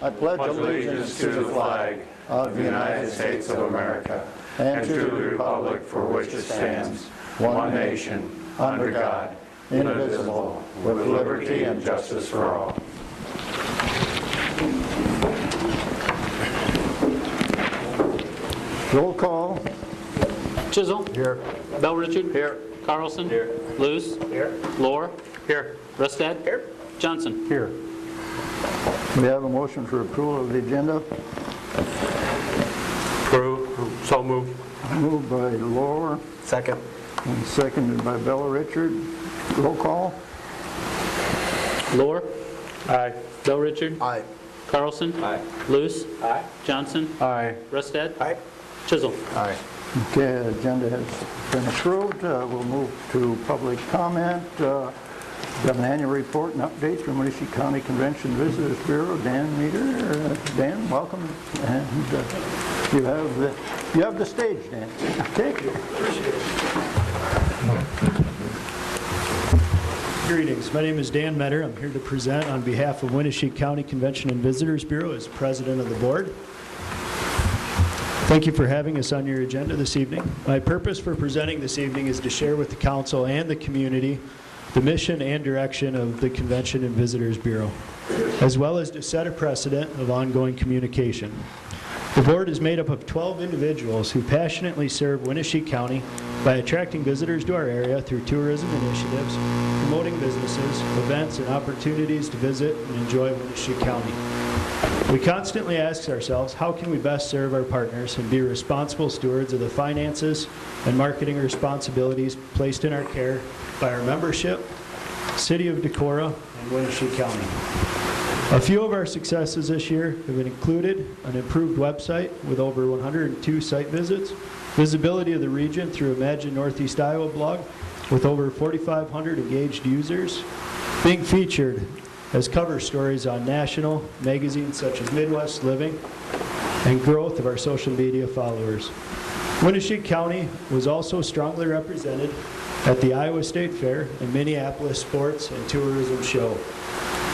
I pledge allegiance to the flag of the United States of America and to the republic for which it stands, one nation, under God, indivisible, with liberty and justice for all. Roll call. Chisholm. Here. Bell Richard. Here. Carlson. Here. Luce. Here. Lohr. Here. Rustad. Here. Johnson. Here. We have a motion for approval of the agenda. Approve. So moved. Moved by Lohr Second. and seconded by Bella Richard. Roll call. Lohr. Aye. Bell Richard. Aye. Carlson. Aye. Luce. Aye. Johnson. Aye. Rustad. Aye. Chisholm. Aye. Okay, agenda has been approved. We'll move to public comment. Got an annual report and updates from Winnebago County Convention Visitors Bureau. Dan Meter. Dan, welcome. And you have the stage, Dan. Take it. Greetings. My name is Dan Metter. I'm here to present on behalf of Winnebago County Convention and Visitors Bureau as president of the board. Thank you for having us on your agenda this evening. My purpose for presenting this evening is to share with the council and the community the mission and direction of the Convention and Visitors Bureau, as well as to set a precedent of ongoing communication. The board is made up of 12 individuals who passionately serve Winnebago County by attracting visitors to our area through tourism initiatives, promoting businesses, events, and opportunities to visit and enjoy Winnebago County. We constantly ask ourselves, how can we best serve our partners and be responsible stewards of the finances and marketing responsibilities placed in our care by our membership, City of Decorah, and Winnebago County. A few of our successes this year have included an improved website with over 102 site visits, visibility of the region through Imagine Northeast Iowa blog with over 4,500 engaged users, being featured as cover stories on national magazines such as Midwest Living, and growth of our social media followers. Winnebago County was also strongly represented at the Iowa State Fair and Minneapolis Sports and Tourism Show,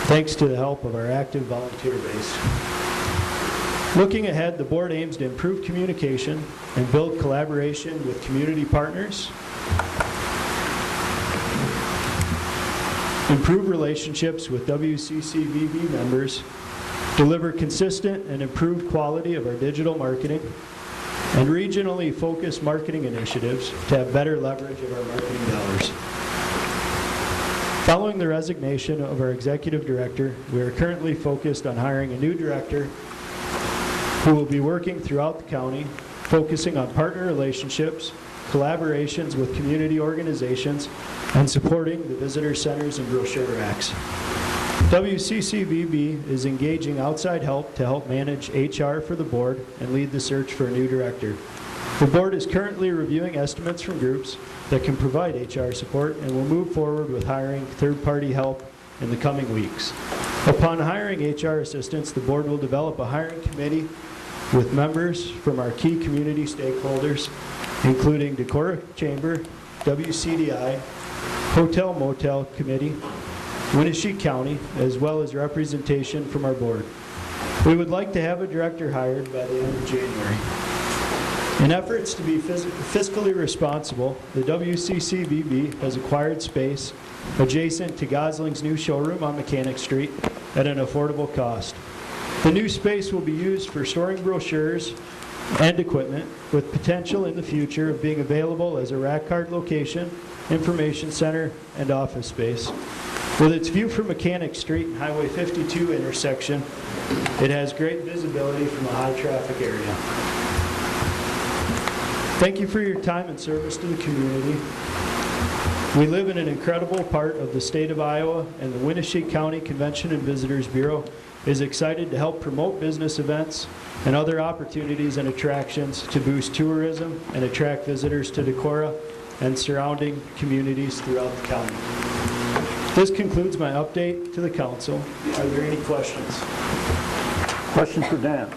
thanks to the help of our active volunteer base. Looking ahead, the board aims to improve communication and build collaboration with community partners, improve relationships with WCCVB members, deliver consistent and improved quality of our digital marketing, and regionally focused marketing initiatives to have better leverage of our marketing dollars. Following the resignation of our executive director, we are currently focused on hiring a new director who will be working throughout the county, focusing on partner relationships, collaborations with community organizations, and supporting the visitor centers and brochure racks. WCCVB is engaging outside help to help manage HR for the board and lead the search for a new director. The board is currently reviewing estimates from groups that can provide HR support and will move forward with hiring third-party help in the coming weeks. Upon hiring HR assistants, the board will develop a hiring committee with members from our key community stakeholders, including Decorah Chamber, WCDI, Hotel Motel Committee, Winnebago County, as well as representation from our board. We would like to have a director hired by the end of January. In efforts to be fiscally responsible, the WCCVB has acquired space adjacent to Gosling's new showroom on Mechanic Street at an affordable cost. The new space will be used for storing brochures and equipment, with potential in the future of being available as a rack card location, information center, and office space. With its view from Mechanic Street and Highway 52 intersection, it has great visibility from a high-traffic area. Thank you for your time and service to the community. We live in an incredible part of the state of Iowa, and the Winnebago County Convention and Visitors Bureau is excited to help promote business events and other opportunities and attractions to boost tourism and attract visitors to Decorah and surrounding communities throughout the county. This concludes my update to the council. Are there any questions? Questions for Dan?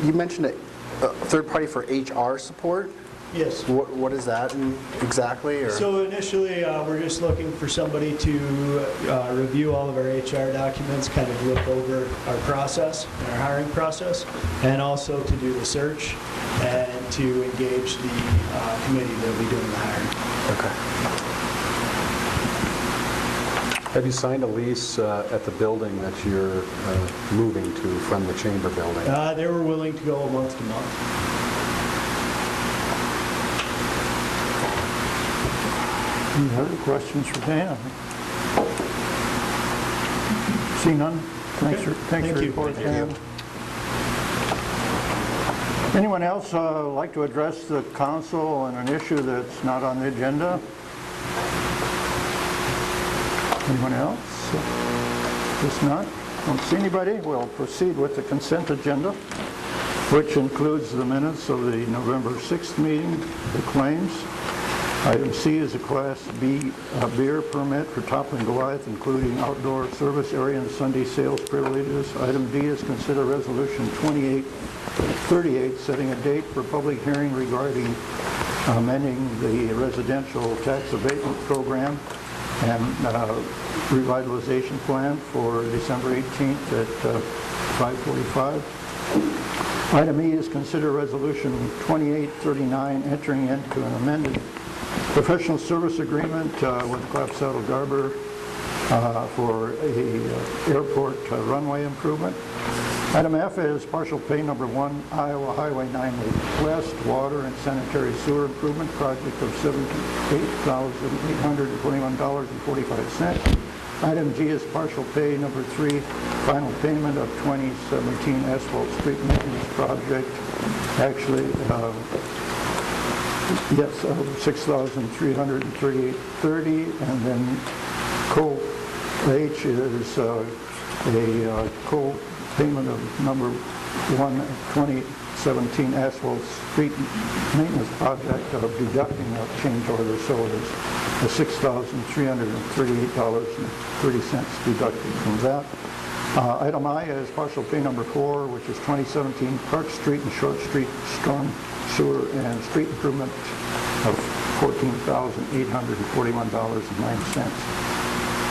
You mentioned a third party for HR support. Yes. What is that exactly? Or? So initially, we're just looking for somebody to review all of our HR documents, kind of look over our process and our hiring process, and also to do the search and to engage the committee that will be doing the hiring. Okay. Have you signed a lease at the building that you're moving to from the chamber building? They were willing to go month to month. Any other questions for Dan? See none? Thanks for Thank your you. report, Thank Dan. you. Anyone else like to address the council on an issue that's not on the agenda? Anyone else? If not, don't see anybody. We'll proceed with the consent agenda, which includes the minutes of the November 6th meeting, the claims. Item C is a Class B beer permit for Toppling Goliath, including outdoor service area and Sunday sales privileges. Item D is consider Resolution 2838, setting a date for public hearing regarding amending the residential tax abatement program and revitalization plan for December 18th at 5:45. Item E is consider Resolution 2839, entering into an amended professional service agreement with Clap Saddle Garber for a airport runway improvement. Item F is partial pay number 1, Iowa Highway 9 West Water and Sanitary Sewer Improvement Project of $78,821.45. Item G is partial pay number 3, final payment of 2017 asphalt street maintenance project. Actually, yes, $6,338.30, and then Co-H is a co-payment of number 1, 2017 asphalt street maintenance project of deducting a change order, so it is the $6,338.30 deducted from that. Item I is partial pay number 4, which is 2017 Park Street and Short Street storm sewer and street improvement of $14,841.09.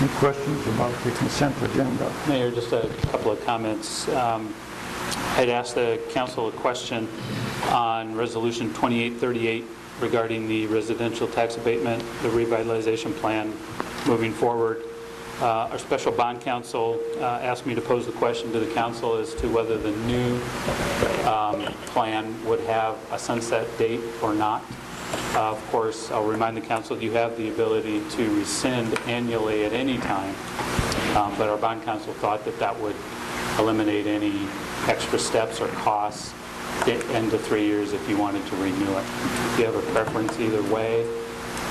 Any questions about the consent agenda? Mayor, just a couple of comments. I'd asked the council a question on Resolution 2838 regarding the residential tax abatement, the revitalization plan moving forward. Our special bond counsel asked me to pose the question to the council as to whether the new plan would have a sunset date or not. Of course, I'll remind the council you have the ability to rescind annually at any time, but our bond counsel thought that that would eliminate any extra steps or costs into 3 years if you wanted to renew it. If you have a preference either way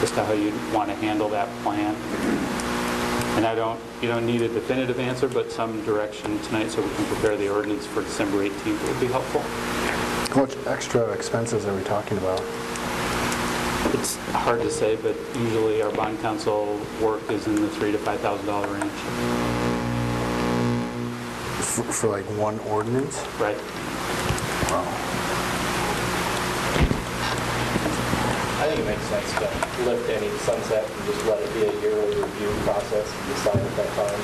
as to how you want to handle that plan. And you don't need a definitive answer, but some direction tonight so we can prepare the ordinance for December 18th would be helpful. How much extra expenses are we talking about? It's hard to say, but usually our bond counsel work is in the $3,000 to $5,000 range. For like one ordinance? Right. Wow. I think it makes sense to lift any sunset and just let it be a yearly review process and decide at that time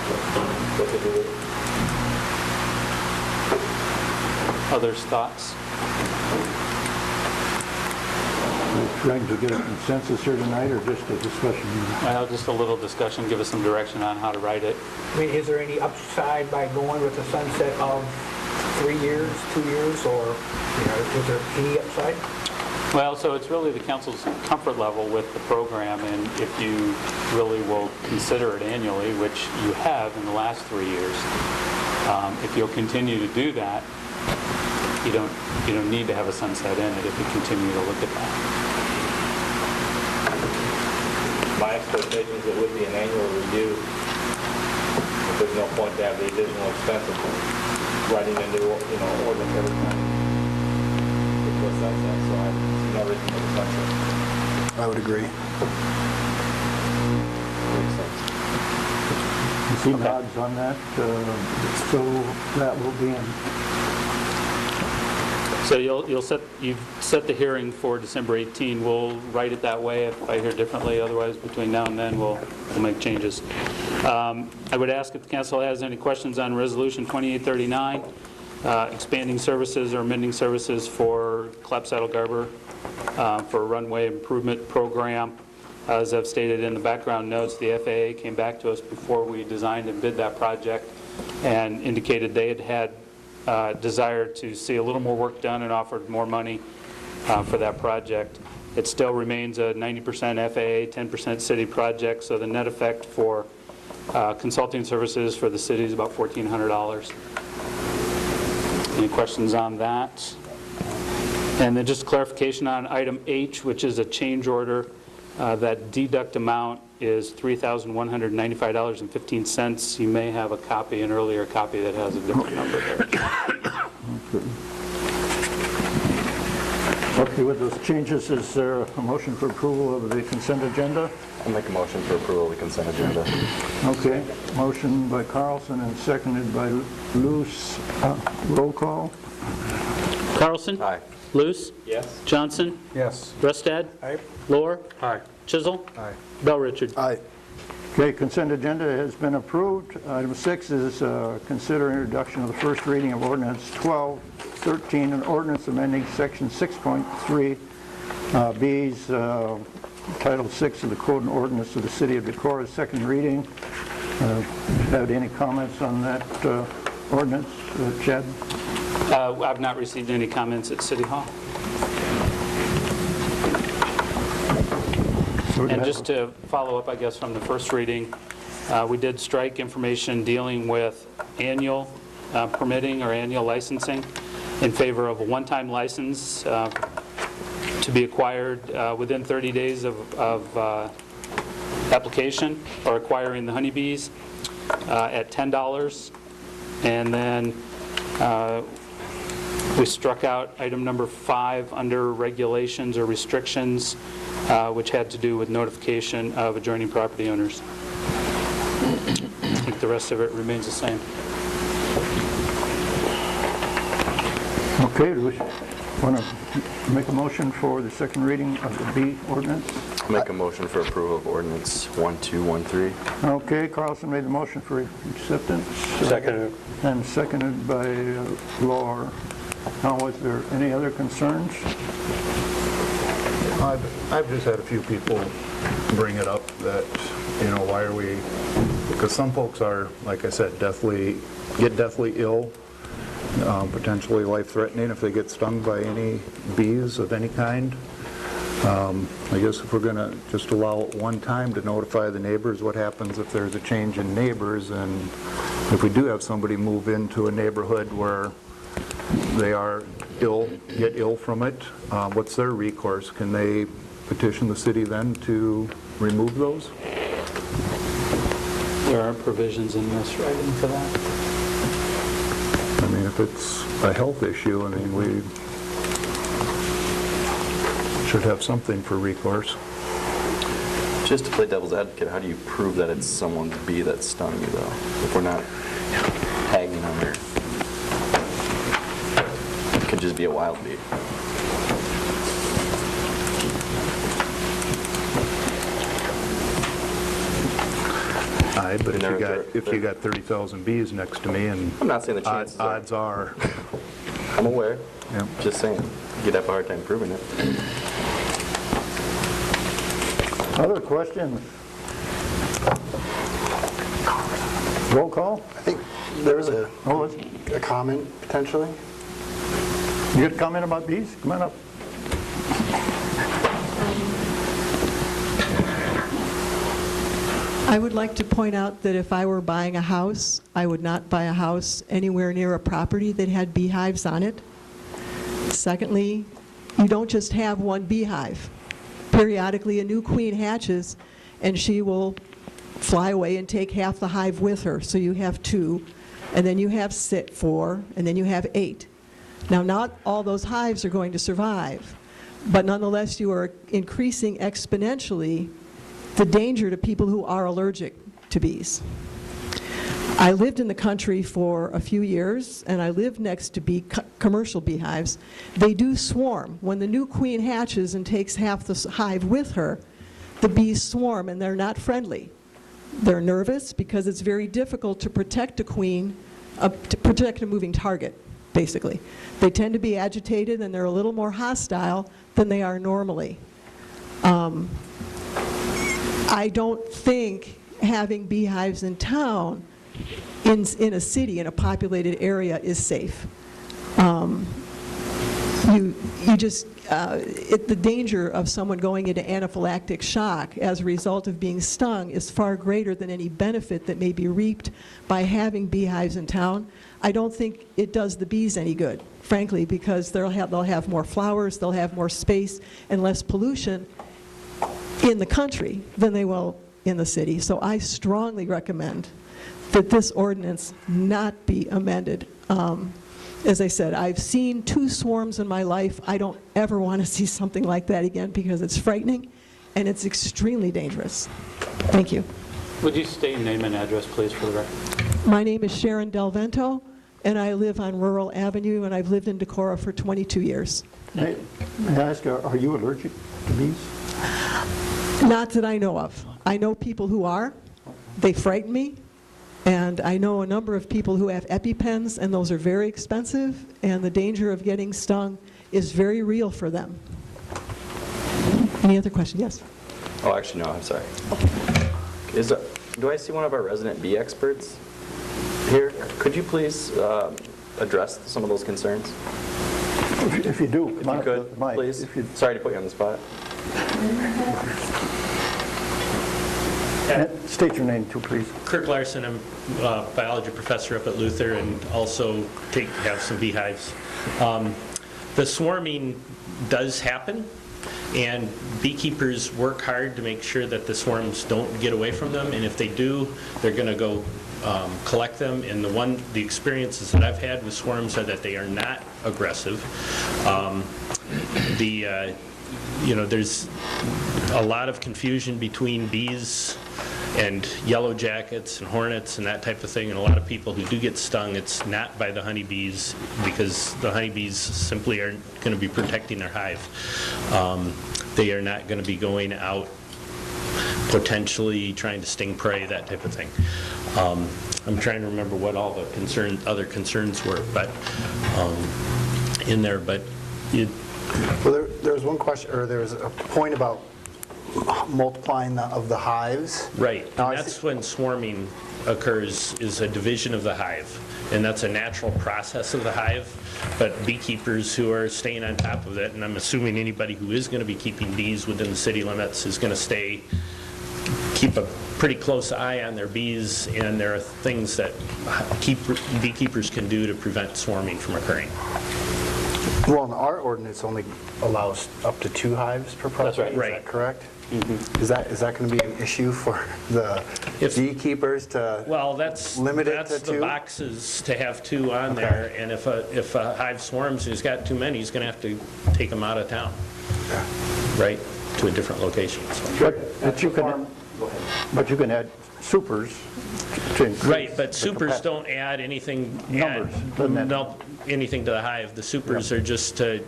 what to do with it. Others' thoughts? We're trying to get a consensus here tonight, or just a discussion? Well, just a little discussion, give us some direction on how to write it. I mean, is there any upside by going with a sunset of 3 years, 2 years, or, is there any upside? Well, so it's really the council's comfort level with the program, and if you really will consider it annually, which you have in the last 3 years, if you'll continue to do that, you don't need to have a sunset in it if you continue to look at that. My expectation is it would be an annual review. There's no point to have the additional expense of writing into, ordinance every time. It's what sunset, so I see no reason for the sunset. I would agree. Makes sense. You see nods on that, so that will be in. So you've set the hearing for December 18. We'll write it that way if I hear differently. Otherwise, between now and then, we'll make changes. I would ask if the council has any questions on Resolution 2839, expanding services or amending services for Clap-Saddle Garber for a runway improvement program. As I've stated in the background notes, the FAA came back to us before we designed and bid that project and indicated they had desire to see a little more work done and offered more money for that project. It still remains a 90% FAA, 10% city project, so the net effect for consulting services for the city is about $1,400. Any questions on that? And then just clarification on item H, which is a change order. That deduct amount is $3,195.15. You may have a copy, an earlier copy that has a different number there. Okay, with those changes, is there a motion for approval of the consent agenda? I'll make a motion for approval of the consent agenda. Okay, motion by Carlson and seconded by Luce. Roll call. Carlson? Aye. Luce? Yes? Johnson? Yes. Rustad? Aye. Lohr? Aye. Chisel? Aye. Bell Richard? Aye. Okay, consent agenda has been approved. Item 6 is consider introduction of the first reading of ordinance 1213, an ordinance amending section 6.3 B's Title 6 of the Code and Ordinance of the City of Decorah, second reading. Have any comments on that ordinance, Chad? I've not received any comments at City Hall. And just to follow up, I guess, from the first reading, we did strike information dealing with annual permitting or annual licensing in favor of a one-time license to be acquired within 30 days of application or acquiring the honeybees at $10. And then we struck out item number 5 under regulations or restrictions, which had to do with notification of adjoining property owners. I think the rest of it remains the same. Okay, do we want to make a motion for the second reading of the B ordinance? I'll make a motion for approval of ordinance 1213. Okay, Carlson made the motion for acceptance. Second. And seconded by Lohr. Now, was there any other concerns? I've just had a few people bring it up that, why are we, because some folks are, like I said, get deathly ill, potentially life-threatening if they get stung by any bees of any kind. I guess if we're going to just allow it one time to notify the neighbors, what happens if there's a change in neighbors, and if we do have somebody move into a neighborhood where they are get ill from it, what's their recourse? Can they petition the city then to remove those? There are provisions in this writing for that. I mean, if it's a health issue, we should have something for recourse. Just to play devil's advocate, how do you prove that it's someone's bee that stung you, though? If we're not tagging on there. It could just be a wild bee. But if you got 30,000 bees next to me, and I'm not saying the chances are. odds are, I'm aware. yeah. Just saying, you'd have a hard time proving it. Other questions? Roll call? I think there was a Oh, comment potentially. you got a comment about bees? Come on up. I would like to point out that if I were buying a house, I would not buy a house anywhere near a property that had beehives on it. Secondly, you don't just have one beehive. Periodically, a new queen hatches, and she will fly away and take half the hive with her. So you have 2, and then you have 4, and then you have 8. Now, not all those hives are going to survive, but nonetheless, you are increasing exponentially the danger to people who are allergic to bees. I lived in the country for a few years, and I lived next to commercial beehives. They do swarm. When the new queen hatches and takes half the hive with her, the bees swarm, and they're not friendly. They're nervous because it's very difficult to protect a queen, to protect a moving target, basically. They tend to be agitated, and they're a little more hostile than they are normally. I don't think having beehives in town, in a city, in a populated area, is safe. The danger of someone going into anaphylactic shock as a result of being stung is far greater than any benefit that may be reaped by having beehives in town. I don't think it does the bees any good, frankly, because they'll have more flowers, they'll have more space and less pollution in the country than they will in the city. So I strongly recommend that this ordinance not be amended. As I said, I've seen 2 swarms in my life. I don't ever want to see something like that again because it's frightening and it's extremely dangerous. Thank you. Would you state your name and address, please, for the record? My name is Sharon Del Vento, and I live on Rural Avenue, and I've lived in Decorah for 22 years. May I ask, are you allergic to bees? Not that I know of. I know people who are. They frighten me. And I know a number of people who have EpiPens, and those are very expensive, and the danger of getting stung is very real for them. Any other question? Yes? Oh, actually, no, I'm sorry. Do I see one of our resident bee experts here? Could you please address some of those concerns? If you do. If you could, please. Sorry to put you on the spot. State your name too, please. Kirk Larson, I'm a biology professor up at Luther and also have some beehives. The swarming does happen, and beekeepers work hard to make sure that the swarms don't get away from them, and if they do, they're going to go collect them. And the experiences that I've had with swarms are that they are not aggressive. There's a lot of confusion between bees and yellow jackets and hornets and that type of thing, and a lot of people who do get stung, it's not by the honeybees, because the honeybees simply aren't going to be protecting their hive. They are not going to be going out potentially trying to sting prey, that type of thing. I'm trying to remember what all the other concerns were, but in there, but Well, there was one question, or there was a point about multiplying of the hives. Right, and that's when swarming occurs, is a division of the hive, and that's a natural process of the hive, but beekeepers who are staying on top of it, and I'm assuming anybody who is going to be keeping bees within the city limits is going to keep a pretty close eye on their bees, and there are things that beekeepers can do to prevent swarming from occurring. Well, in our ordinance only allows up to 2 hives per property. That's right. Is that correct? Mm-hmm. Is that going to be an issue for the beekeepers to limit it to 2? That's the boxes to have 2 on there, and if a hive swarms and he's got too many, he's going to have to take them out of town, right, to a different location. So. But you can add supers to increase. Right, but supers don't add anything. Anything to the hive. The supers are just to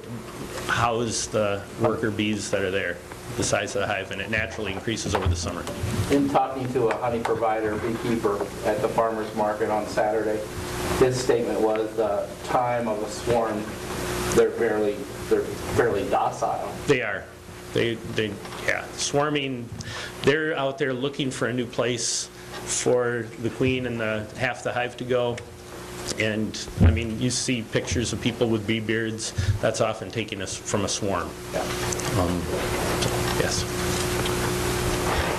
house the worker bees that are there, the size of the hive, and it naturally increases over the summer. In talking to a honey provider, beekeeper at the farmer's market on Saturday, his statement was the time of a swarm, they're fairly docile. They are. Swarming, they're out there looking for a new place for the queen and half the hive to go. And, I mean, you see pictures of people with bee beards. That's often taken us from a swarm. Yes.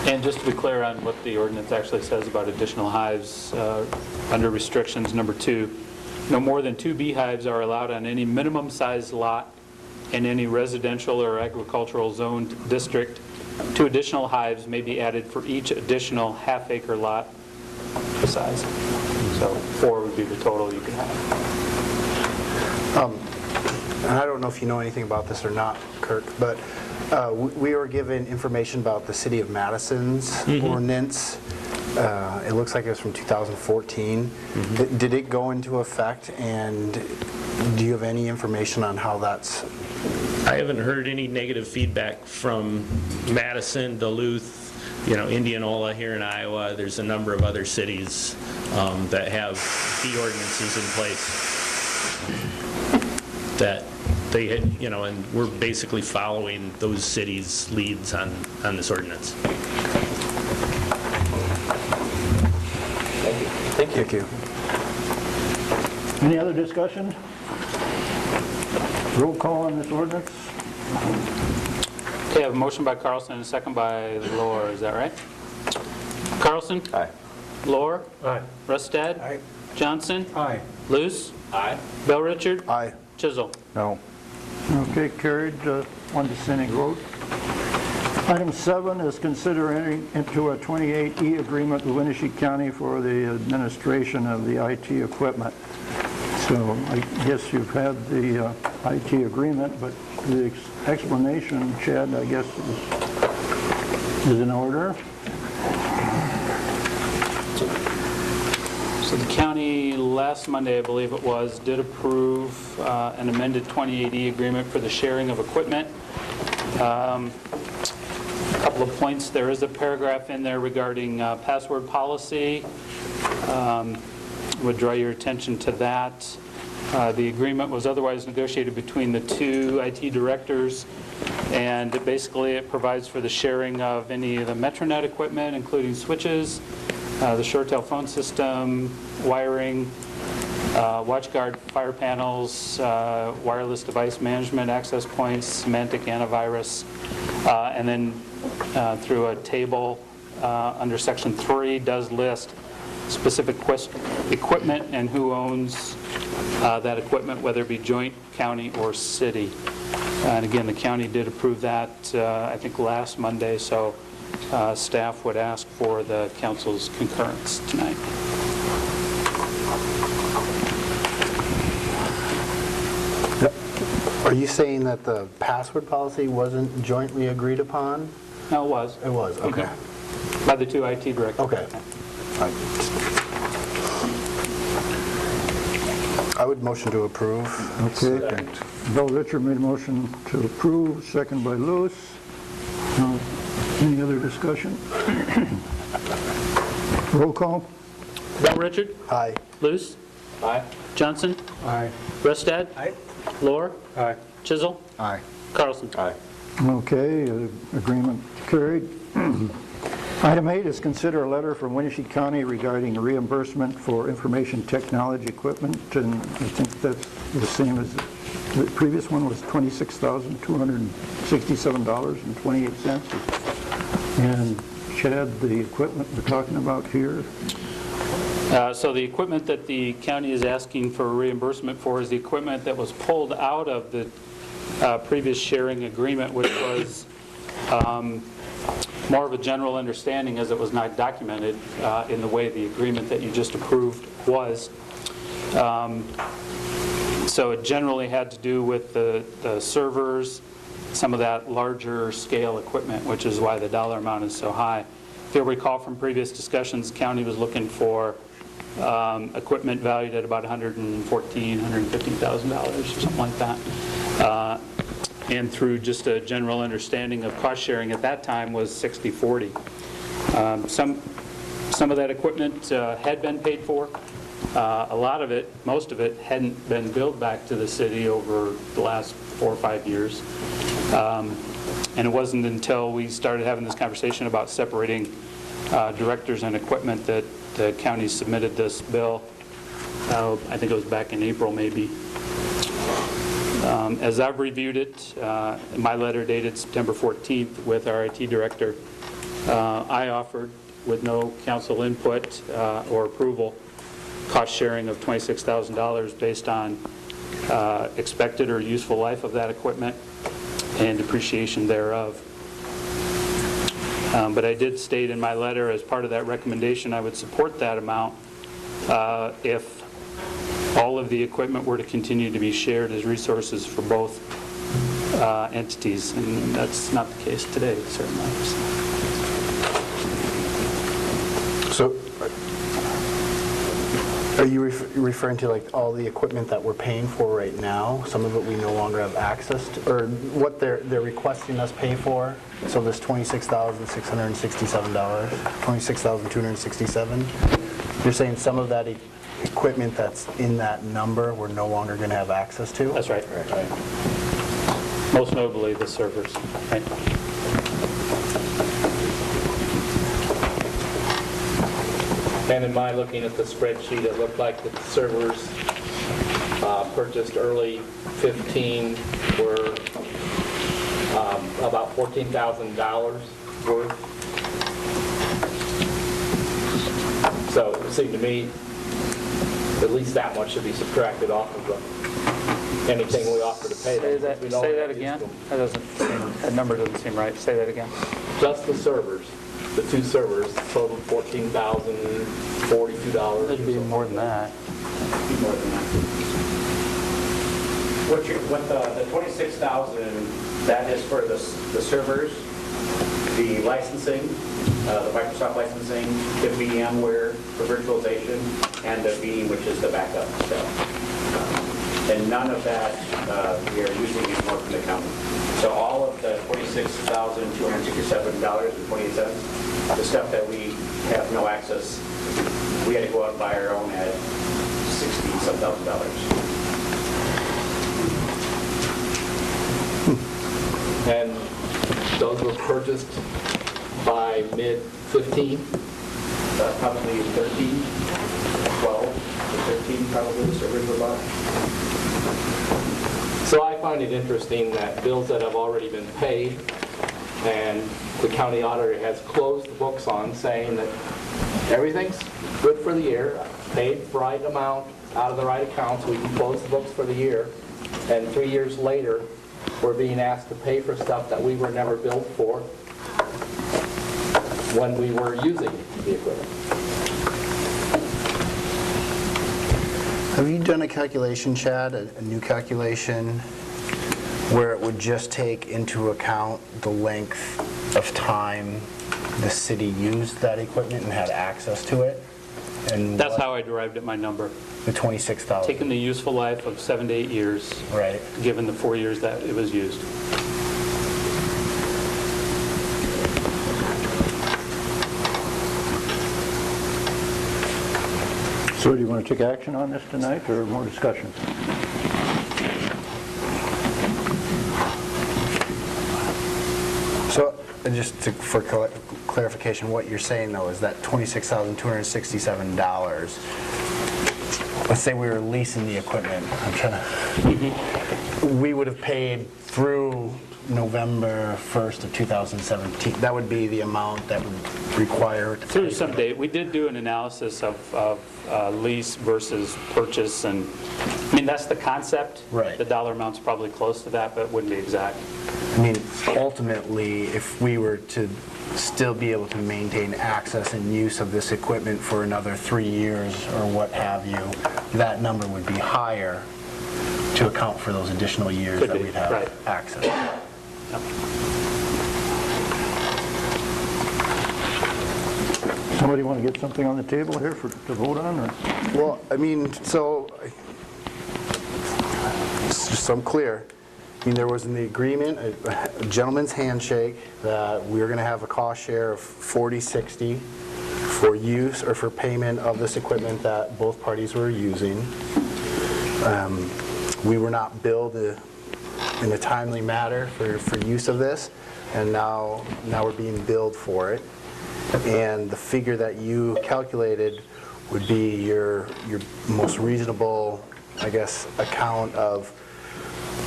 And just to be clear on what the ordinance actually says about additional hives, under restrictions number 2, no more than 2 beehives are allowed on any minimum size lot in any residential or agricultural zoned district. 2 additional hives may be added for each additional half-acre lot size. So 4 would be the total you can have. And I don't know if you know anything about this or not, Kirk, but we were given information about the City of Madison's ordinance, it looks like it was from 2014. Did it go into effect, and do you have any information on how that's... I haven't heard any negative feedback from Madison, Duluth, Indianola here in Iowa. There's a number of other cities that have fee ordinances in place that they had, and we're basically following those cities' leads on this ordinance. Thank you. Any other discussion? Roll call on this ordinance? Okay, I have a motion by Carlson and a second by Lohr, is that right? Carlson? Aye. Lohr? Aye. Rustad? Aye. Johnson? Aye. Luce? Aye. Bell Richard? Aye. Chisel? No. Okay, carried, one dissenting vote. Item 7 is consider entering into a 28E agreement with Winnebago County for the administration of the IT equipment. So I guess you've had the IT agreement, but the explanation, Chad, I guess is in order. So the county, last Monday, I believe it was, did approve an amended 28E agreement for the sharing of equipment. A couple of points. There is a paragraph in there regarding password policy. Would draw your attention to that. The agreement was otherwise negotiated between the two IT directors, and basically it provides for the sharing of any of the Metronet equipment, including switches, the ShoreTel phone system, wiring, WatchGuard fire panels, wireless device management, access points, semantic antivirus, and then through a table under Section 3 does list specific equipment and who owns that equipment, whether it be joint, county, or city. And again, the county did approve that, I think, last Monday, so staff would ask for the council's concurrence tonight. Are you saying that the password policy wasn't jointly agreed upon? No, it was. It was, okay. By the two IT directors. Okay. I would motion to approve. Okay. Bill Richard made a motion to approve, second by Lewis. Any other discussion? Roll call? Bell Richard? Aye. Luce? Aye. Johnson? Aye. Rustad? Aye. Lohr? Aye. Chisel? Aye. Carlson? Aye. Okay, agreement carried. Item 8 is consider a letter from Winnebago County regarding reimbursement for information technology equipment, and I think that's the same as the previous one was $26,267.28. And Chad, the equipment we're talking about here? So the equipment that the county is asking for reimbursement for is the equipment that was pulled out of the previous sharing agreement, which was more of a general understanding, as it was not documented in the way the agreement that you just approved was. So it generally had to do with the servers, some of that larger scale equipment, which is why the dollar amount is so high. If you'll recall from previous discussions, the county was looking for equipment valued at about $114,000, $115,000 or something like that. And through just a general understanding of cost sharing at that time was 60-40. Some of that equipment had been paid for. A lot of it, most of it, hadn't been billed back to the city over the last 4 or 5 years. And it wasn't until we started having this conversation about separating directors and equipment that the county submitted this bill. I think it was back in April, maybe. As I've reviewed it, my letter dated September 14th with our IT director, I offered, with no council input or approval, cost sharing of $26,000 based on expected or useful life of that equipment and depreciation thereof. But I did state in my letter, as part of that recommendation, I would support that amount if all of the equipment were to continue to be shared as resources for both entities, and that's not the case today, certainly. Are you referring to like all the equipment that we're paying for right now? Some of it we no longer have access to, or what they're requesting us pay for? So this $26,667, $26,267? You're saying some of that equipment that's in that number we're no longer going to have access to? That's right. Most notably, the servers, right? And in my looking at the spreadsheet, it looked like the servers purchased early 15 were about $14,000 worth. So it seemed to me at least that much should be subtracted off of anything we offer to pay them. Say that again? That number doesn't seem right. Say that again. Just the servers, the two servers totaled $14,042. It'd be more than that. More than that. What the 26,000, that is for the servers, the licensing, the Microsoft licensing, the VMware for virtualization, and the V, which is the backup stuff. And none of that we are using anymore from the county. So all of the $46,267.28, the stuff that we have no access, we had to go out and buy our own at $60,000. And those were purchased by mid-15? Probably 13, 12 to 13 probably the servers were bought. So I find it interesting that bills that have already been paid and the county auditor has closed the books on saying that everything's good for the year, paid the right amount out of the right accounts, we can close the books for the year, and 3 years later, we're being asked to pay for stuff that we were never billed for when we were using the equipment. Have you done a calculation, Chad, a new calculation, where it would just take into account the length of time the city used that equipment and had access to it? And That's how I derived at my number. the 26,000? Taking the useful life of 7 to 8 years, Right. given the 4 years that it was used. So do you want to take action on this tonight, or more discussion? So, just for clarification, what you're saying though is that $26,267, let's say we were leasing the equipment, we would have paid through November 1st of 2017. That would be the amount that would require it to Through pay some for date, we did do an analysis of lease versus purchase, and I mean, that's the concept. Right. The dollar amount's probably close to that, but it wouldn't be exact. I mean, ultimately, if we were to still be able to maintain access and use of this equipment for another 3 years or what have you, that number would be higher to account for those additional years Could that be, we'd have right. access. Yep. Somebody want to get something on the table here to vote on, or? Well, I mean, so, just so I'm clear, I mean, there was in the agreement, a gentleman's handshake, that we were going to have a cost share of 40/60 for use or for payment of this equipment that both parties were using. We were not billed in a timely manner for use of this, and now we're being billed for it. And the figure that you calculated would be your most reasonable, I guess, account of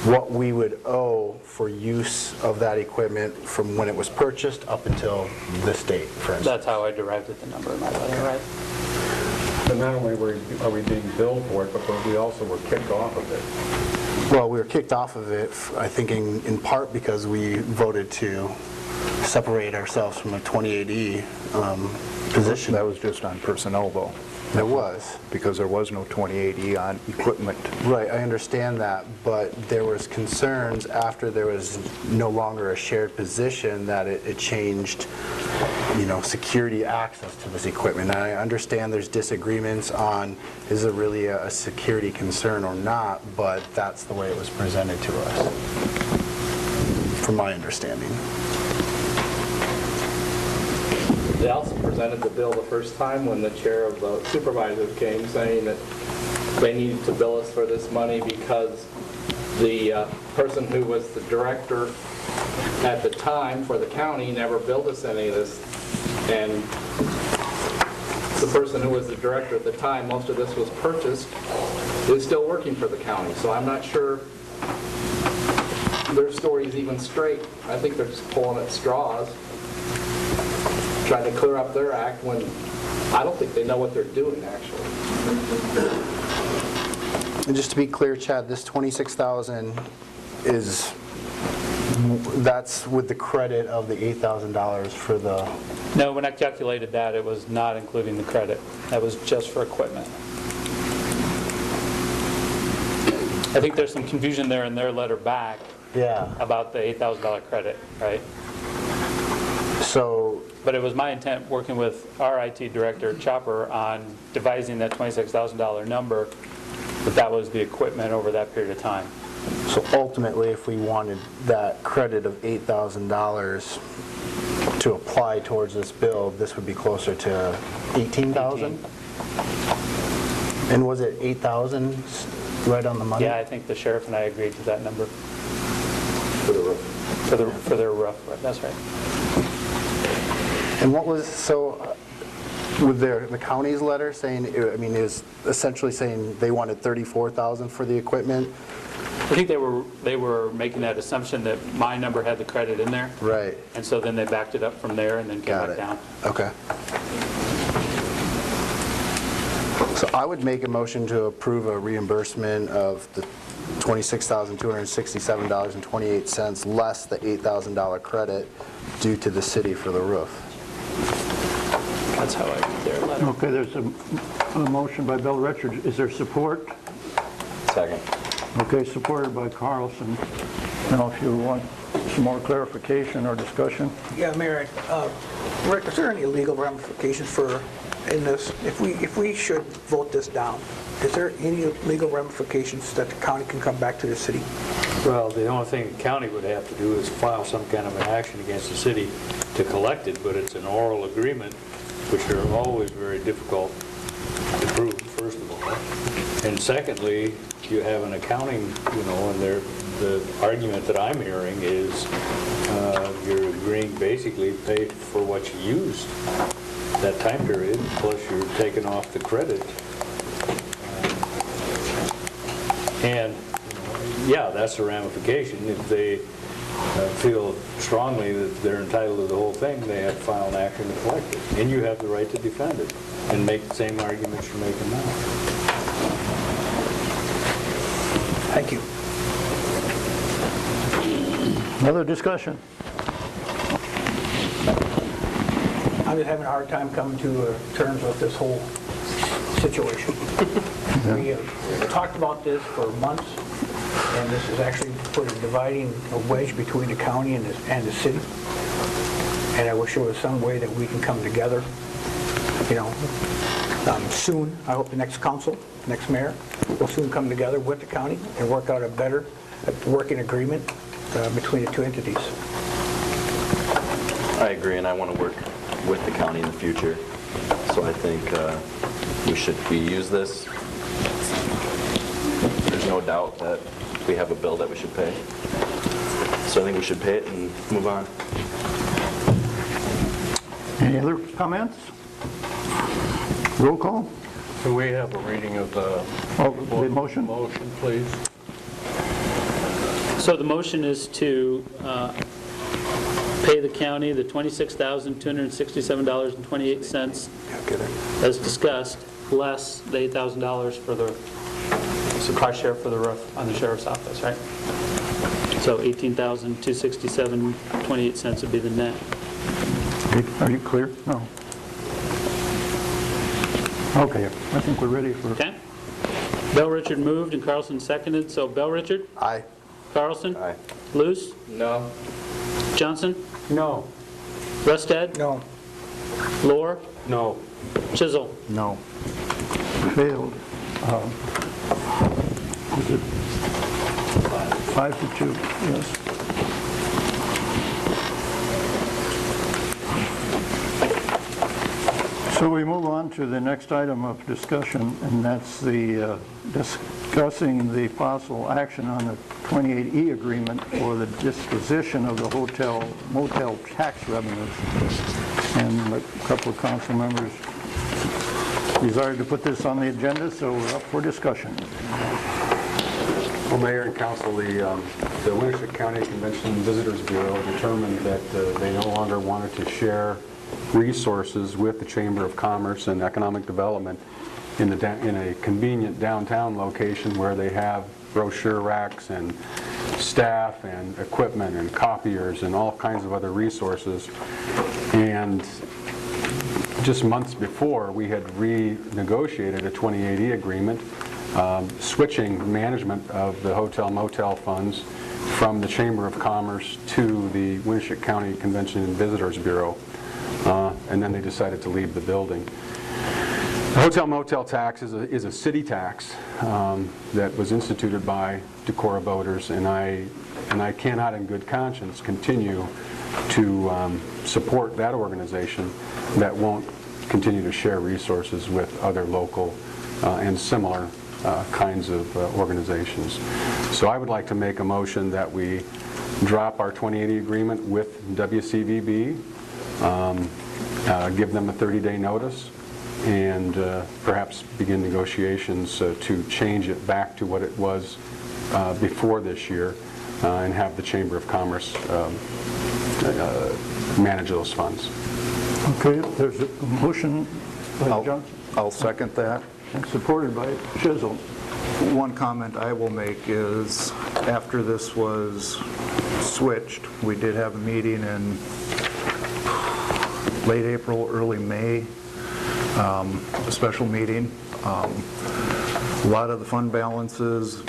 what we would owe for use of that equipment from when it was purchased up until this date, for instance. That's how I derived at the number in my letter, right? But not only are we being billed for it, but we also were kicked off of it. Well, we were kicked off of it, I think, in part because we voted to separate ourselves from a 28E position. That was just on personnel, though, It was. because there was no 2080 on equipment. Right, I understand that, but there was concerns after there was no longer a shared position that it changed security access to this equipment. And I understand there's disagreements on is it really a security concern or not, but that's the way it was presented to us, from my understanding. They also presented the bill the first time when the chair of the supervisors came saying that they needed to bill us for this money because the person who was the director at the time for the county never billed us any of this. And the person who was the director at the time, most of this was purchased, is still working for the county. So I'm not sure their story is even straight. I think they're just pulling at straws, trying to clear up their act when I don't think they know what they're doing, actually. And just to be clear, Chad, this $26,000 that's with the credit of the $8,000 for the... No, when I calculated that, it was not including the credit. That was just for equipment. I think there's some confusion there in their letter back about the $8,000 credit, right? So... But it was my intent, working with our IT director, Chopper, on devising that $26,000 number, that was the equipment over that period of time. So ultimately, if we wanted that credit of $8,000 to apply towards this bill, this would be closer to $18,000? And was it $8,000 right on the money? Yeah, I think the sheriff and I agreed to that number. For the roof. For their roof, right, that's right. And what was, so with the county's letter saying, I mean, it was essentially saying they wanted $34,000 for the equipment? I think they were making that assumption that my number had the credit in there. Right. And so then they backed it up from there and then came back down. Okay. So I would make a motion to approve a reimbursement of the $26,267.28 less the $8,000 credit due to the city for the roof. That's how I read their letter. Okay, there's a motion by Bill Richards. Is there support? Second. Okay, supported by Carlson. Now, if you want some more clarification or discussion? Yeah, Mayor, Rick, is there any legal ramifications in this? If we should vote this down, is there any legal ramifications that the county can come back to the city? Well, the only thing the county would have to do is file some kind of an action against the city to collect it, but it's an oral agreement, which are always very difficult to prove, first of all. And secondly, you have an accounting, and the argument that I'm hearing is you're agreeing basically pay for what you used that time period, plus you're taking off the credit. And yeah, that's a ramification. If they feel strongly that they're entitled to the whole thing, they have to file an action to collect it. And you have the right to defend it and make the same arguments you're making now. Thank you. Another discussion? I'm just having a hard time coming to terms with this whole situation. We have talked about this for months, and this is actually dividing a wedge between the county and the city. And I wish there was some way that we can come together, soon. I hope the next council, next mayor, will soon come together with the county and work out a better working agreement between the two entities. I agree, and I want to work with the county in the future. So I think we use this. There's no doubt that we have a bill that we should pay. So I think we should pay it and move on. Any other comments? Roll call? Can we have a reading of the motion? Motion, please. So the motion is to pay the county the $26,267.28 as discussed, less the $8,000 for the cost share for the roof on the sheriff's office, right? So $18,267.28 would be the net. Are you clear? No. Okay, I think we're ready for... Okay. Bell Richard moved and Carlson seconded. So Bell Richard? Aye. Carlson? Aye. Luce? No. Johnson? No. Rustad? No. Lohr? No. Chisholm? No. Failed. Was it 5-2? Yes. So we move on to the next item of discussion, and that's the discussing the possible action on the 28E agreement for the disposition of the hotel motel tax revenues. And a couple of council members desired to put this on the agenda, so we're up for discussion. Well, Mayor and Council, the Winnebago County Convention and Visitors Bureau determined that they no longer wanted to share resources with the Chamber of Commerce and Economic Development in a convenient downtown location where they have brochure racks and staff and equipment and copiers and all kinds of other resources. And just months before, we had renegotiated a 2080 agreement, switching management of the hotel motel funds from the Chamber of Commerce to the Winnebago County Convention and Visitors Bureau. And then they decided to leave the building. The hotel motel tax is a city tax that was instituted by Decorah voters, and I cannot in good conscience continue to support that organization that won't continue to share resources with other local and similar kinds of organizations. So I would like to make a motion that we drop our 2080 agreement with WCVB, give them a 30-day notice, and perhaps begin negotiations to change it back to what it was before this year, and have the Chamber of Commerce manage those funds. Okay, there's a motion by Johnson I'll second that. and supported by Chisholm. One comment I will make is, after this was switched, we did have a meeting in late April, early May, a special meeting. A lot of the fund balances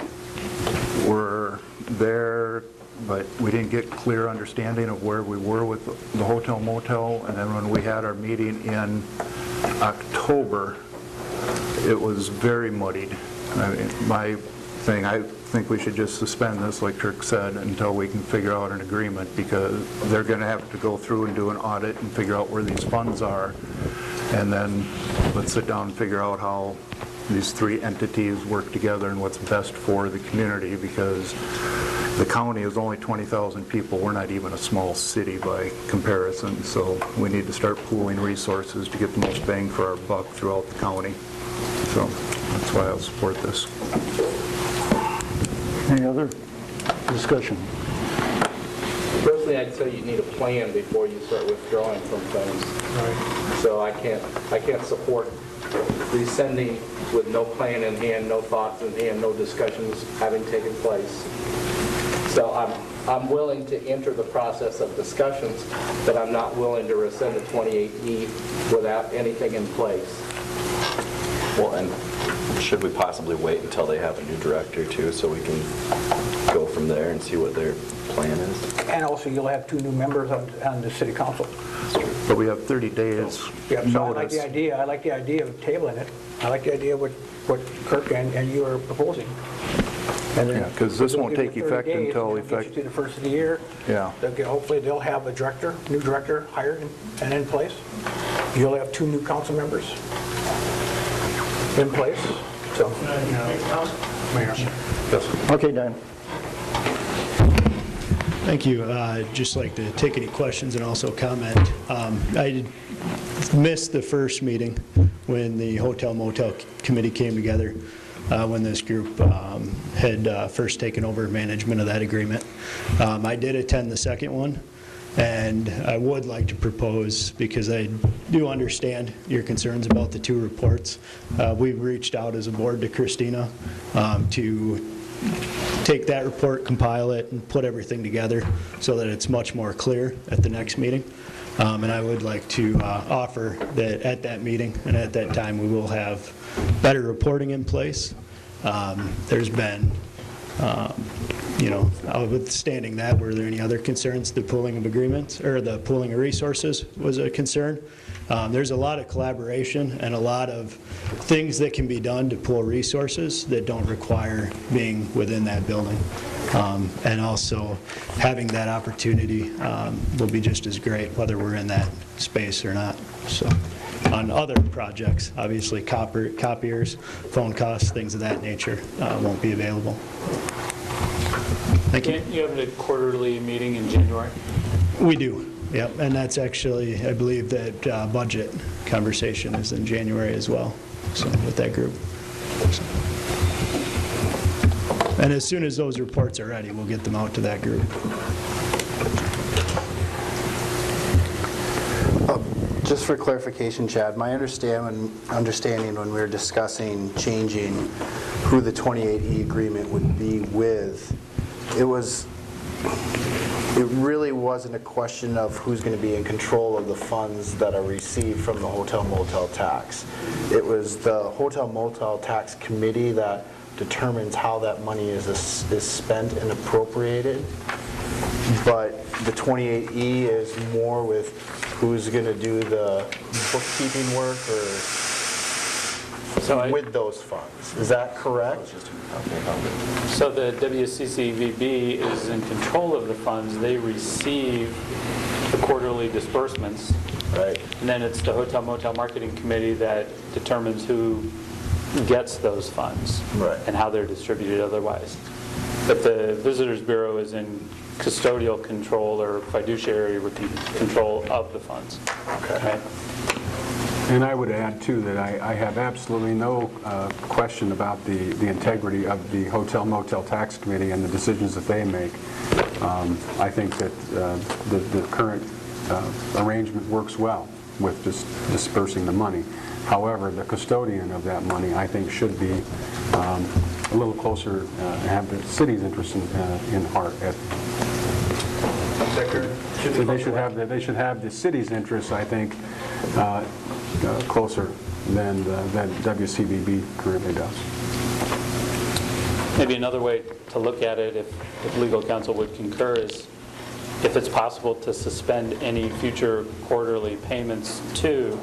were there, but we didn't get clear understanding of where we were with the hotel motel. And then when we had our meeting in October, it was very muddied. I mean, my thing, I think we should just suspend this, like Kirk said, until we can figure out an agreement, because they're going to have to go through and do an audit and figure out where these funds are. And then let's sit down and figure out how these three entities work together and what's best for the community, because the county is only 20,000 people. We're not even a small city by comparison, so we need to start pooling resources to get the most bang for our buck throughout the county. So that's why I'll support this. Any other discussion? Personally, I'd say you need a plan before you start withdrawing from things. So I can't support rescinding with no plan in hand, no thoughts in hand, no discussions having taken place. So I'm willing to enter the process of discussions, but I'm not willing to rescind the 28E without anything in place. Well, and should we possibly wait until they have a new director too, so we can go from there and see what their plan is? And also, you'll have 2 new members on the city council. But we have 30 days Yeah, so I like notice. the idea. I like the idea of tabling it. I like the idea of what Kirk and you are proposing. And then Yeah, 'cause this won't we'll give take you 30 effect days, until and it'll get effect- you to the first of the year. Yeah. Hopefully, they'll have a director, new director hired and in place. You'll have 2 new council members in place. So, Mayor. Okay, Dan. Thank you. I'd just like to take any questions and also comment. I missed the first meeting when the Hotel Motel Committee came together, when this group had first taken over management of that agreement. I did attend the second one, and I would like to propose, because I do understand your concerns about the 2 reports. We've reached out as a board to Christina to take that report, compile it, and put everything together so that it's much more clear at the next meeting. And I would like to offer that at that meeting and at that time, we will have better reporting in place. There's been Notwithstanding that, were there any other concerns? The pooling of agreements, or the pooling of resources was a concern. There's a lot of collaboration and a lot of things that can be done to pool resources that don't require being within that building. And also, having that opportunity will be just as great whether we're in that space or not. So, on other projects, obviously copiers, phone costs, things of that nature won't be available. Thank you. You have a quarterly meeting in January? We do, yep, and that's actually, I believe that budget conversation is in January as well, so with that group. So. And as soon as those reports are ready, we'll get them out to that group. Just for clarification, Chad, my understanding when we were discussing changing who the 28E agreement would be with, it really wasn't a question of who's going to be in control of the funds that are received from the hotel motel tax. It was the hotel motel tax committee that determines how that money is spent and appropriated. But the 28E is more with who's going to do the bookkeeping work with those funds. Is that correct? So the WCCVB is in control of the funds. They receive the quarterly disbursements. Right. And then it's the Hotel Motel Marketing Committee that determines who gets those funds. Right. And how they're distributed otherwise. But the Visitors Bureau is in custodial control or fiduciary control of the funds. Okay. Right? And I would add, too, that I have absolutely no question about the integrity of the Hotel Motel Tax Committee and the decisions that they make. I think that the current arrangement works well with just dispersing the money. However, the custodian of that money, I think, should be a little closer and have the city's interest in heart. They should have the city's interests, I think, closer than WCVB currently does. Maybe another way to look at it, if legal counsel would concur, is if it's possible to suspend any future quarterly payments to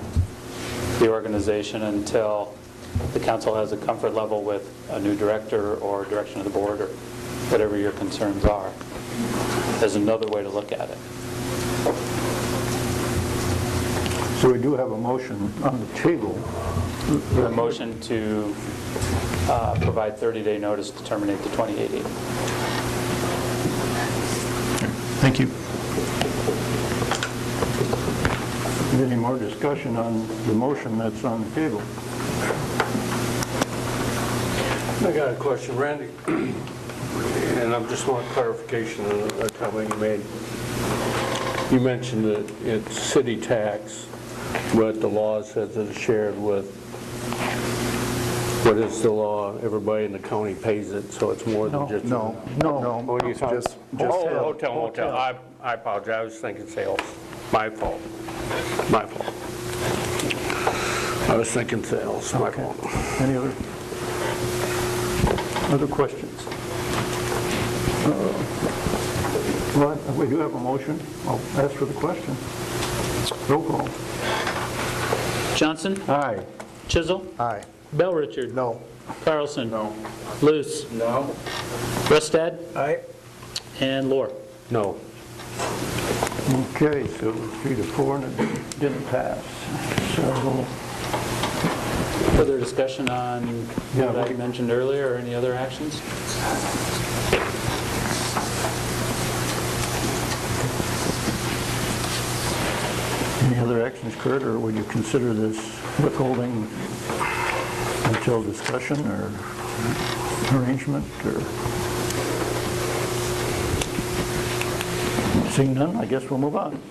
the organization until the council has a comfort level with a new director or direction of the board or whatever your concerns are. There's another way to look at it. So we do have a motion on the table. A motion to provide 30-day notice to terminate the 2080. Thank you. Any more discussion on the motion that's on the table? I got a question, Randy, and I just want clarification on a comment you made. You mentioned that it's city tax, but the law says that it's shared with, what is the law? Everybody in the county pays it, so it's more than just... No. What are you talking? Just Hotel, motel. I apologize, I was thinking sales. My fault. I was thinking sales, my fault. Any other questions? Well, we do have a motion. I'll ask for the question. Roll call. Johnson? Aye. Chisel? Aye. Bell Richard? No. Carlson? No. Luce? No. Rustad? Aye. And Lohr? No. Okay, so 3-4, and it didn't pass. So, Further discussion on what I mentioned earlier or any other actions? any other actions, Kurt, or would you consider this withholding until discussion or arrangement, or? Seeing none, I guess we'll move on.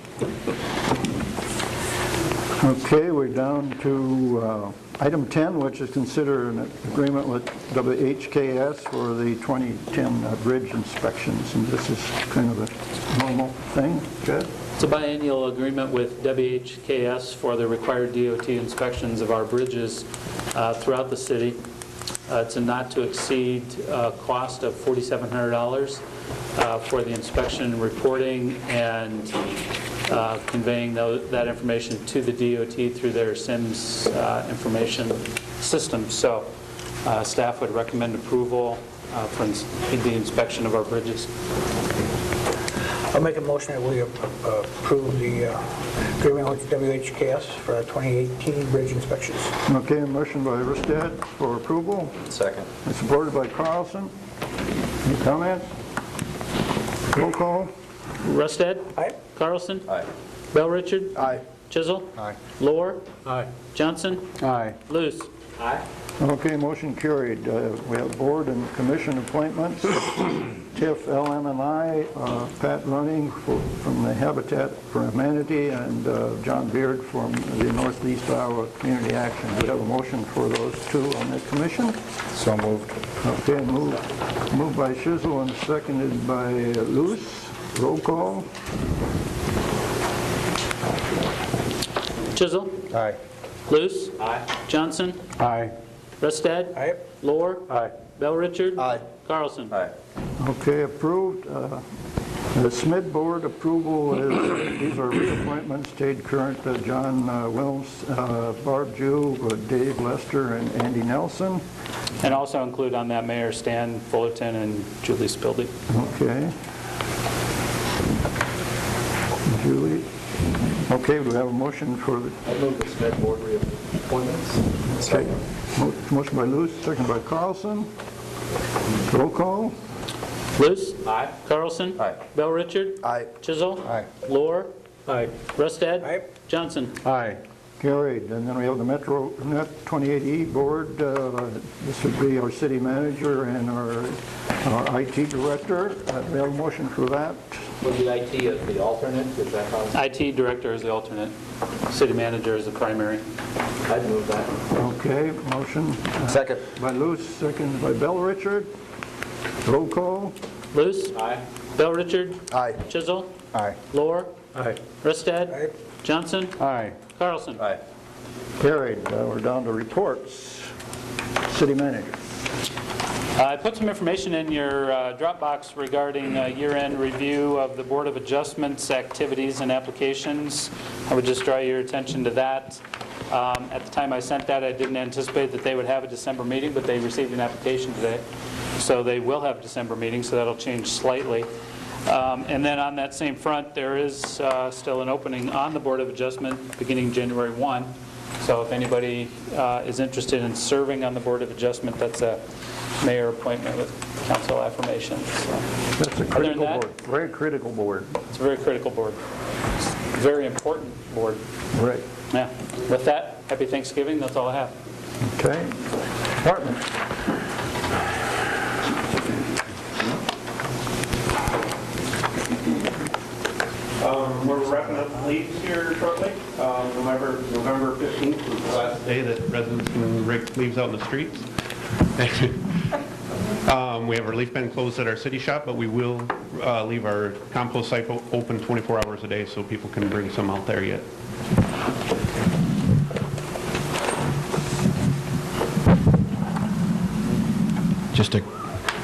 Okay, we're down to item 10, which is consider an agreement with WHKS for the 2010 bridge inspections. And this is kind of a normal thing, Chad? It's a biennial agreement with WHKS for the required DOT inspections of our bridges throughout the city. It's a not-to-exceed cost of $4,700 for the inspection and reporting and conveying that information to the DOT through their SIMS information system. So staff would recommend approval for the inspection of our bridges. I'll make a motion that we approve the agreement with WHKS for our 2018 bridge inspections. Okay, a motion by Ristad for approval, Second. and supported by Carlson. Any comments? Roll call. Rusted? Aye. Carlson? Aye. Bell Richard? Aye. Chisel? Aye. Lohr? Aye. Johnson? Aye. Luce? Aye. Okay, motion carried. We have board and commission appointments. TIF LM&I, Pat Running from the Habitat for Humanity, and John Beard from the Northeast Iowa Community Action. We have a motion for those two on the commission. So moved. Okay, moved by Shizzle and seconded by Luce. Roll call. Chisel? Aye. Luce? Aye. Johnson? Aye. Rusted? Aye. Lohr? Aye. Bell Richard? Aye. Carlson? Aye. Okay, approved. The SMID board approval is, these are reappointments, stayed current, John Wilms, Barb Jew, Dave Lester, and Andy Nelson. And also include on that Mayor Stan Fullerton and Julie Spildy. Okay. Julie. Okay, do we have a motion for the... I move the SMID board reappointments. Okay. Motion by Luce, second by Carlson. Roll call. Luce? Aye. Carlson? Aye. Bell Richard? Aye. Chisel? Aye. Lohr? Aye. Rusted? Aye. Johnson? Aye. Carried. And then we have the Metro Net 28E board. This would be our city manager and our IT director. We have a motion for that. Was the IT as the alternate? Is that how? IT director is the alternate. City manager is the primary. I'd move that. Okay, motion Second. by Luce, second by Bell Richard. Roll call. Luce? Aye. Bell Richard? Aye. Chisel? Aye. Lohr? Aye. Rusted? Aye. Johnson? Aye. Carlson? Aye. Carried. We're down to reports. City manager. I put some information in your Dropbox regarding year-end review of the Board of Adjustments activities and applications. I would just draw your attention to that. At the time I sent that, I didn't anticipate that they would have a December meeting, but they received an application today. So they will have a December meeting, so that'll change slightly. And then on that same front, there is still an opening on the Board of Adjustment beginning January 1. So if anybody is interested in serving on the Board of Adjustment, that's a mayor appointment with council affirmation. So, That's a critical board. Very critical board. it's a very critical board. Very important board. Right. Yeah. With that, happy Thanksgiving. That's all I have. Okay. Department. We're wrapping up leaves here shortly. November 15th is the last day that residents can rake leaves out in the streets. We have our leaf bin closed at our city shop, but we will leave our compost site open 24 hours a day so people can bring some out there yet. Just a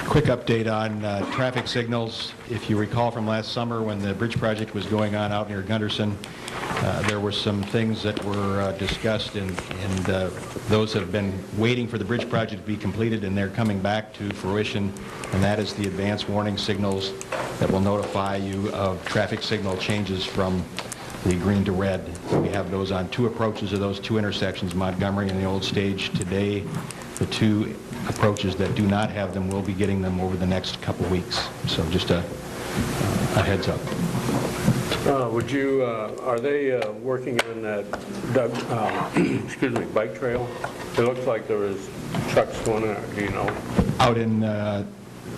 quick update on traffic signals. If you recall from last summer when the bridge project was going on out near Gunderson, there were some things that were discussed, and those have been waiting for the bridge project to be completed, and they're coming back to fruition, and that is the advance warning signals that will notify you of traffic signal changes from the green to red. We have those on two approaches of those two intersections, Montgomery and the Old Stage. Today, the two approaches that do not have them will be getting them over the next couple weeks. So just a heads up. Would you, are they working on that, bike trail? It looks like there was trucks going on, do you know? Out in...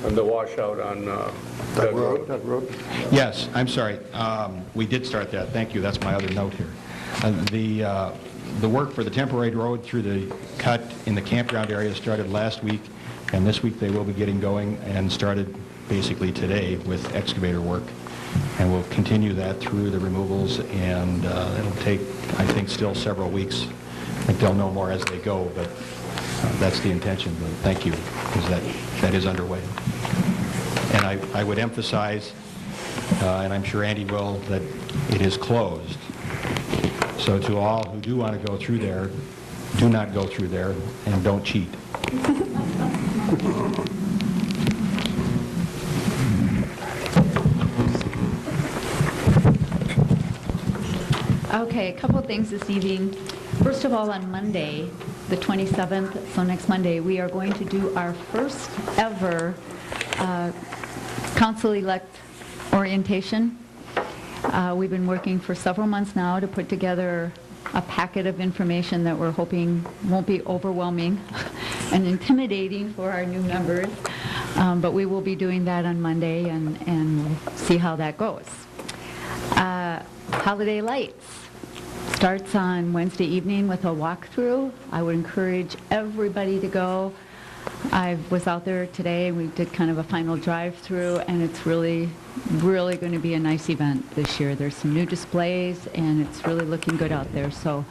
On the washout on Doug Road? Doug Road. Yes, I'm sorry. We did start that. Thank you. That's my other note here. The work for the temporary road through the cut in the campground area started last week, and this week they will be getting going and started basically today with excavator work. And we'll continue that through the removals, and it'll take, I think, still several weeks. I think they'll know more as they go, but That's the intention, but thank you, because that is underway. And I would emphasize, and I'm sure Andy will, that it is closed. So to all who do want to go through there, do not go through there and don't cheat. Okay, a couple of things this evening. First of all, on Monday, the 27th, so next Monday, we are going to do our first ever council-elect orientation. We've been working for several months now to put together a packet of information that we're hoping won't be overwhelming and intimidating for our new members. But we will be doing that on Monday, and we'll see how that goes. Holiday Lights starts on Wednesday evening with a walkthrough. I would encourage everybody to go. I was out there today, and we did kind of a final drive-through, and it's really, really going to be a nice event this year. There's some new displays, and it's really looking good out there, so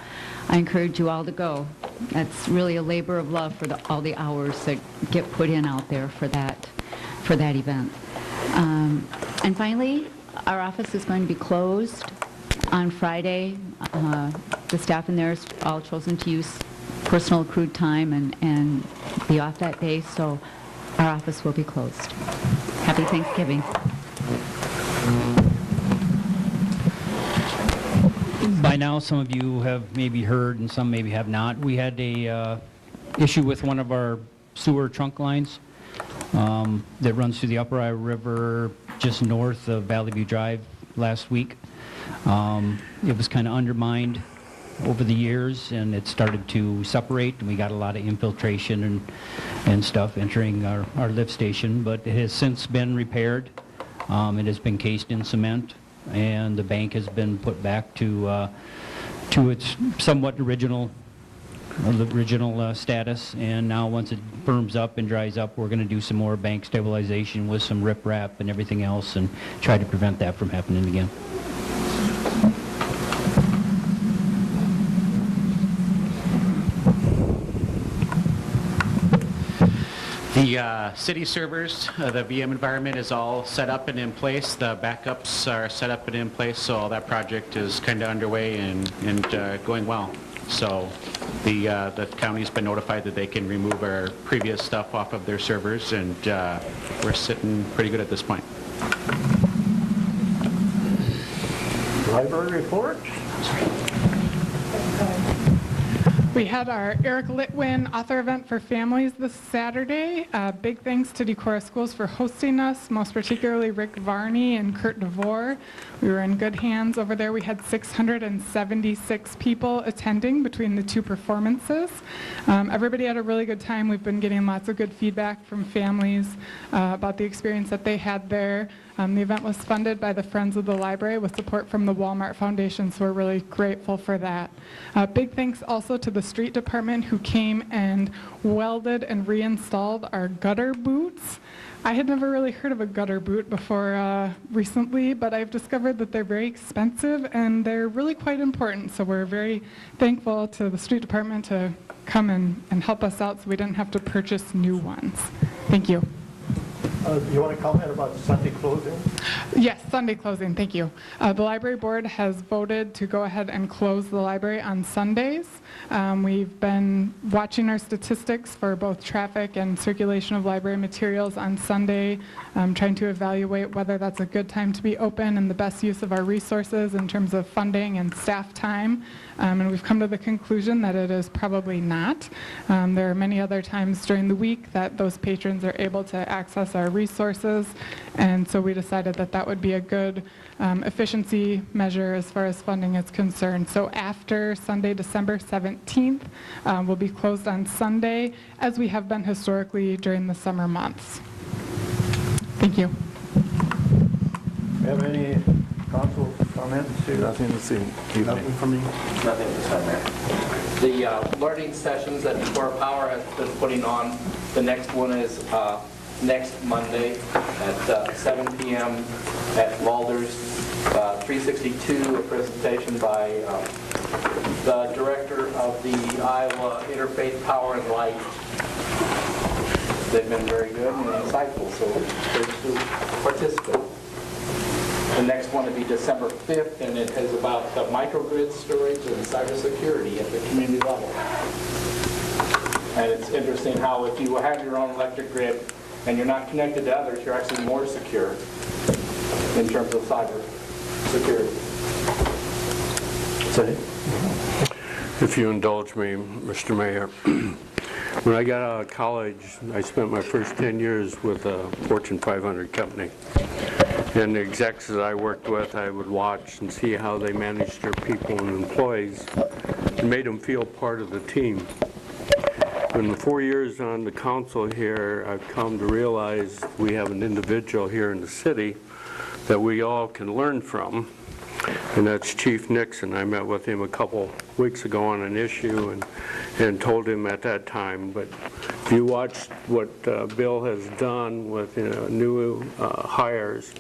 I encourage you all to go. That's really a labor of love for all the hours that get put in out there for that event. And finally, our office is going to be closed on Friday. The staff in there is all chosen to use personal accrued time and be off that day, so our office will be closed. Happy Thanksgiving. By now, some of you have maybe heard and some maybe have not. We had a issue with one of our sewer trunk lines that runs through the Upper Iowa River just north of Valley View Drive last week. It was kind of undermined over the years, and it started to separate, and we got a lot of infiltration and stuff entering our lift station, but it has since been repaired. It has been cased in cement, and the bank has been put back to its somewhat original status, and now once it firms up and dries up, we're going to do some more bank stabilization with some riprap and everything else and try to prevent that from happening again. The city servers, the VM environment is all set up and in place. The backups are set up and in place, so all that project is kind of underway and going well. So the county's been notified that they can remove our previous stuff off of their servers, and we're sitting pretty good at this point. Library report? We had our Eric Litwin author event for families this Saturday. Big thanks to Decorah Schools for hosting us, most particularly Rick Varney and Kurt DeVore. We were in good hands over there. We had 676 people attending between the two performances. Everybody had a really good time. We've been getting lots of good feedback from families about the experience that they had there. The event was funded by the Friends of the Library with support from the Walmart Foundation, so we're really grateful for that. Big thanks also to the street department who came and welded and reinstalled our gutter boots. I had never really heard of a gutter boot before recently, but I've discovered that they're very expensive and they're really quite important, so we're very thankful to the street department to come and help us out so we didn't have to purchase new ones. Thank you. You want to comment about Sunday closing? Yes, Sunday closing, thank you. The library board has voted to go ahead and close the library on Sundays. We've been watching our statistics for both traffic and circulation of library materials on Sunday, trying to evaluate whether that's a good time to be open and the best use of our resources in terms of funding and staff time. And we've come to the conclusion that it is probably not. There are many other times during the week that those patrons are able to access our resources, and so we decided that that would be a good efficiency measure as far as funding is concerned. So after Sunday, December 17th, we'll be closed on Sunday, as we have been historically during the summer months. Thank you. Have any council comments here? Nothing to see. Nothing from me? Nothing this time, Mayor. The learning sessions that Decorah Power has been putting on, the next one is next Monday at 7 p.m. at Walder's 362, a presentation by the director of the Iowa Interfaith Power and Light. They've been very good and insightful, so great to participate. The next one will be December 5th, and it is about the microgrid storage and cybersecurity at the community level. And it's interesting how if you have your own electric grid and you're not connected to others, you're actually more secure in terms of cyber security. If you indulge me, Mr. Mayor, when I got out of college, I spent my first 10 years with a Fortune 500 company. And the execs that I worked with, I would watch and see how they managed their people and employees and made them feel part of the team. In the 4 years on the council here, I've come to realize we have an individual here in the city that we all can learn from, and that's Chief Nixon. I met with him a couple weeks ago on an issue and told him at that time, but if you watch what Bill has done with new hires,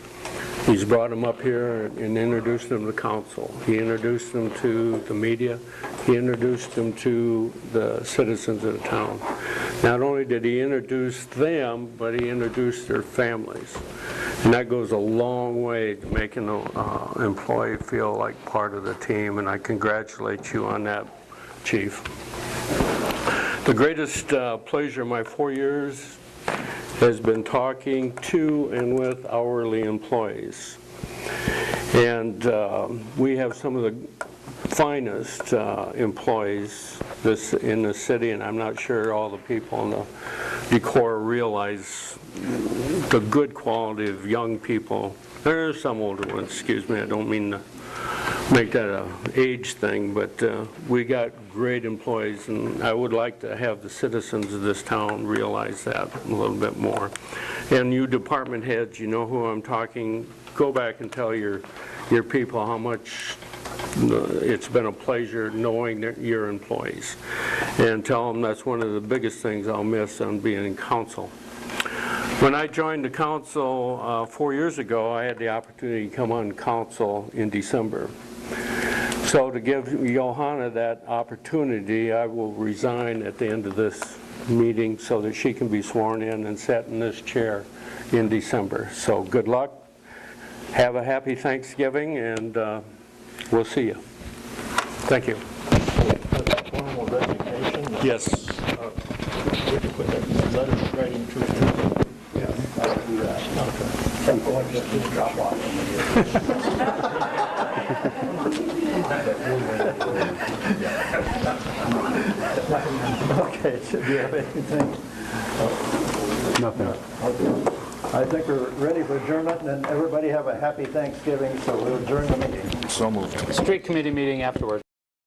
he's brought them up here and introduced them to council. He introduced them to the media. He introduced them to the citizens of the town. Not only did he introduce them, but he introduced their families. And that goes a long way to making an employee feel like part of the team, and I congratulate you on that, Chief. The greatest pleasure of my 4 years has been talking to and with hourly employees. And we have some of the finest employees in the city, and I'm not sure all the people in the Decorah realize the good quality of young people. There are some older ones, excuse me, I don't mean to make that an age thing, but we got great employees, and I would like to have the citizens of this town realize that a little bit more. And you department heads, you know who I'm talking, go back and tell your people how much it's been a pleasure knowing your employees, and tell them that's one of the biggest things I'll miss on being in council. When I joined the council 4 years ago, I had the opportunity to come on council in December. So to give Johanna that opportunity, I will resign at the end of this meeting so that she can be sworn in and sit in this chair in December. So good luck. Have a happy Thanksgiving, and we'll see you. Thank you. Formal resignation? Yes. Would you put that letter of writing to Yeah, I'll do that. Okay. I'll just drop off. Okay, do you have anything? Nothing. I think we're ready for adjournment, and everybody have a happy Thanksgiving, so we'll adjourn the meeting. So moved. Street committee meeting afterwards.